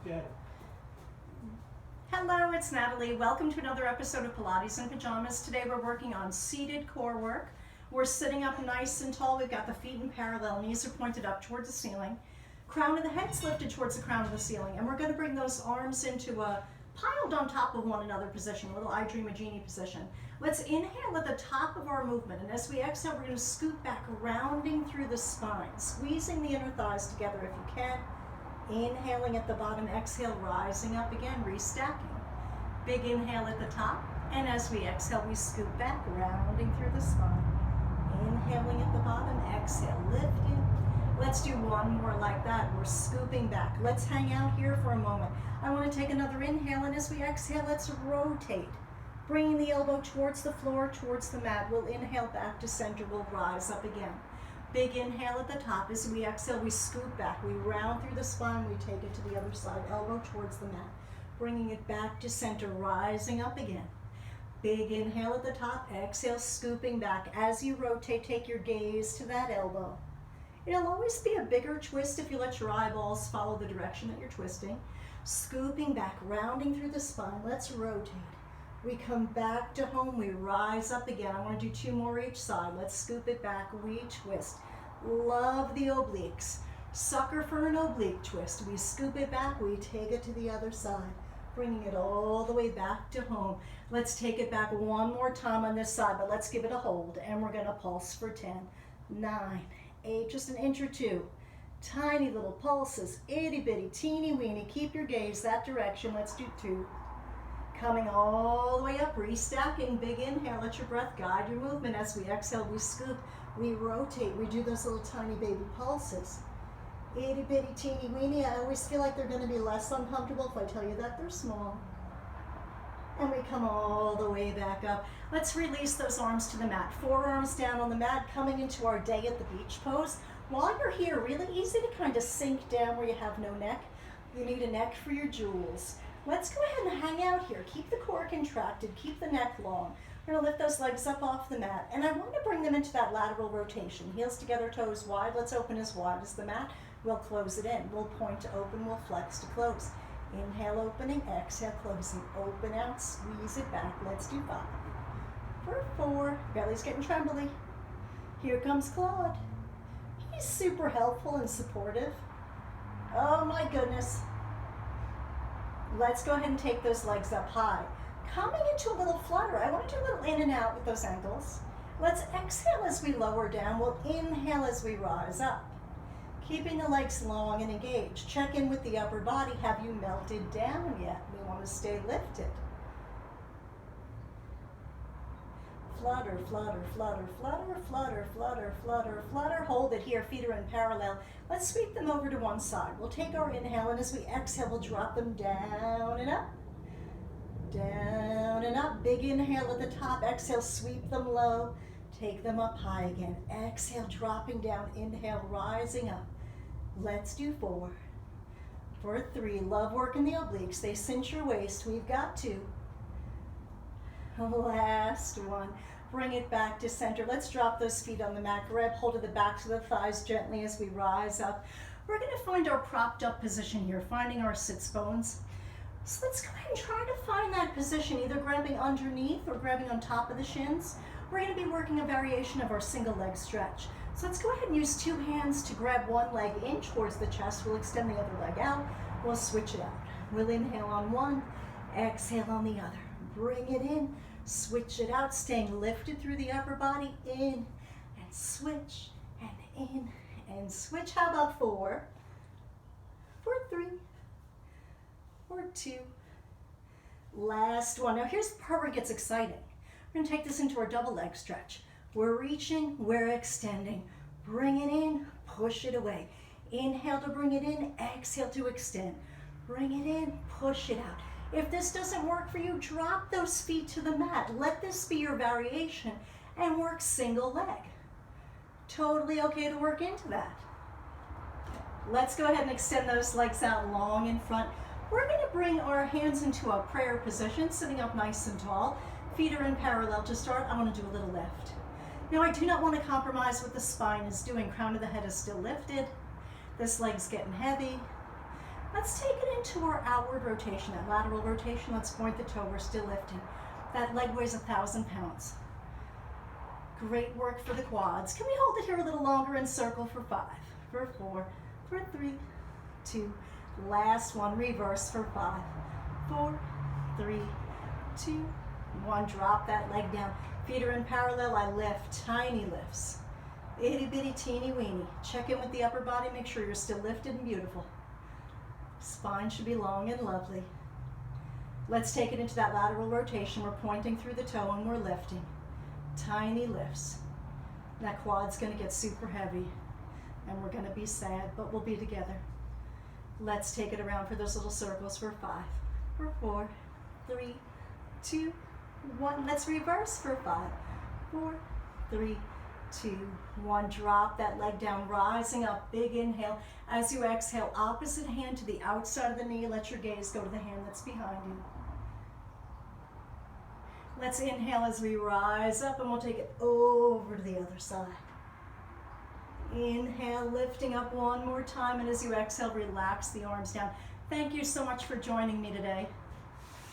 Good. Hello, it's Natalie. Welcome to another episode of Pilates in Pajamas. Today we're working on seated core work. We're sitting up nice and tall. We've got the feet in parallel, knees are pointed up towards the ceiling. Crown of the head's lifted towards the crown of the ceiling. And we're going to bring those arms into a piled on top of one another position, a little I Dream a Genie position. Let's inhale at the top of our movement. And as we exhale, we're going to scoot back, rounding through the spine, squeezing the inner thighs together if you can. Inhaling at the bottom, exhale, rising up again, restacking. Big inhale at the top, and as we exhale, we scoot back, rounding through the spine. Inhaling at the bottom, exhale, lifting. Let's do one more like that. We're scooping back. Let's hang out here for a moment. I want to take another inhale, and as we exhale, let's rotate. Bringing the elbow towards the floor, towards the mat. We'll inhale back to center, we'll rise up again. Big inhale at the top. As we exhale, we scoot back. We round through the spine. We take it to the other side, elbow towards the mat. Bringing it back to center, rising up again. Big inhale at the top. Exhale, scooping back. As you rotate, take your gaze to that elbow. It'll always be a bigger twist if you let your eyeballs follow the direction that you're twisting. Scooping back, rounding through the spine. Let's rotate. We come back to home, we rise up again. I want to do two more each side. Let's scoop it back, we twist. Love the obliques. Sucker for an oblique twist. We scoop it back, we take it to the other side. Bringing it all the way back to home. Let's take it back one more time on this side, but let's give it a hold. And we're gonna pulse for 10, 9, 8, just an inch or two. Tiny little pulses, itty bitty, teeny weeny. Keep your gaze that direction. Let's do 2. Coming all the way up, restacking, big inhale, let your breath guide your movement. As we exhale, we scoop, we rotate, we do those little tiny baby pulses. Itty bitty, teeny weeny. I always feel like they're gonna be less uncomfortable if I tell you that they're small. And we come all the way back up. Let's release those arms to the mat. Forearms down on the mat, coming into our day at the beach pose. While you're here, really easy to kind of sink down where you have no neck. You need a neck for your jewels. Let's go ahead and hang out here. Keep the core contracted, keep the neck long. We're gonna lift those legs up off the mat, and I want to bring them into that lateral rotation. Heels together, toes wide. Let's open as wide as the mat. We'll close it in. We'll point to open, we'll flex to close. Inhale, opening, exhale, closing. Open out, squeeze it back. Let's do 5. For 4, belly's getting trembly. Here comes Claude. He's super helpful and supportive. Oh my goodness. Let's go ahead and take those legs up high. Coming into a little flutter. I want to do a little in and out with those ankles. Let's exhale as we lower down. We'll inhale as we rise up. Keeping the legs long and engaged. Check in with the upper body. Have you melted down yet? We want to stay lifted. Flutter, flutter, flutter, flutter, flutter, flutter, flutter, flutter. Hold it here. Feet are in parallel. Let's sweep them over to one side. We'll take our inhale, and as we exhale, we'll drop them down and up. Down and up. Big inhale at the top. Exhale, sweep them low. Take them up high again. Exhale, dropping down. Inhale, rising up. Let's do 4. For 3, love working the obliques. They cinch your waist. We've got 2. Last one. Bring it back to center. Let's drop those feet on the mat. Grab hold of the backs of the thighs gently as we rise up. We're going to find our propped up position here, finding our sits bones. So let's go ahead and try to find that position, either grabbing underneath or grabbing on top of the shins. We're going to be working a variation of our single leg stretch. So let's go ahead and use 2 hands to grab one leg in towards the chest. We'll extend the other leg out. We'll switch it out. We'll inhale on one, exhale on the other. Bring it in, switch it out, staying lifted through the upper body, in and switch, and in and switch. How about 4? For 3, for 2. Last one. Now here's the part where it gets exciting. We're gonna take this into our double leg stretch. We're reaching, we're extending. Bring it in, push it away. Inhale to bring it in, exhale to extend. Bring it in, push it out. If this doesn't work for you, drop those feet to the mat. Let this be your variation and work single leg. Totally okay to work into that. Let's go ahead and extend those legs out long in front. We're going to bring our hands into a prayer position, sitting up nice and tall. Feet are in parallel. To start, I want to do a little lift. Now, I do not want to compromise what the spine is doing. Crown of the head is still lifted. This leg's getting heavy. Let's take it into our outward rotation, that lateral rotation. Let's point the toe, we're still lifting. That leg weighs 1,000 pounds. Great work for the quads. Can we hold it here a little longer in circle for 5, for 4, for 3, 2, last one, reverse for 5, 4, 3, 2, 1. Drop that leg down. Feet are in parallel, I lift, tiny lifts. Itty bitty teeny weeny. Check in with the upper body, make sure you're still lifted and beautiful. Spine should be long and lovely. Let's take it into that lateral rotation. We're pointing through the toe and we're lifting. Tiny lifts. That quad's gonna get super heavy and we're gonna be sad, but we'll be together. Let's take it around for those little circles for 5, for 4, 3, 2, 1. Let's reverse for 5, 4, 3, 2, 1. Drop that leg down, rising up, big inhale. As you exhale, opposite hand to the outside of the knee. Let your gaze go to the hand that's behind you. Let's inhale as we rise up and we'll take it over to the other side. Inhale, lifting up one more time, and as you exhale, relax the arms down. Thank you so much for joining me today.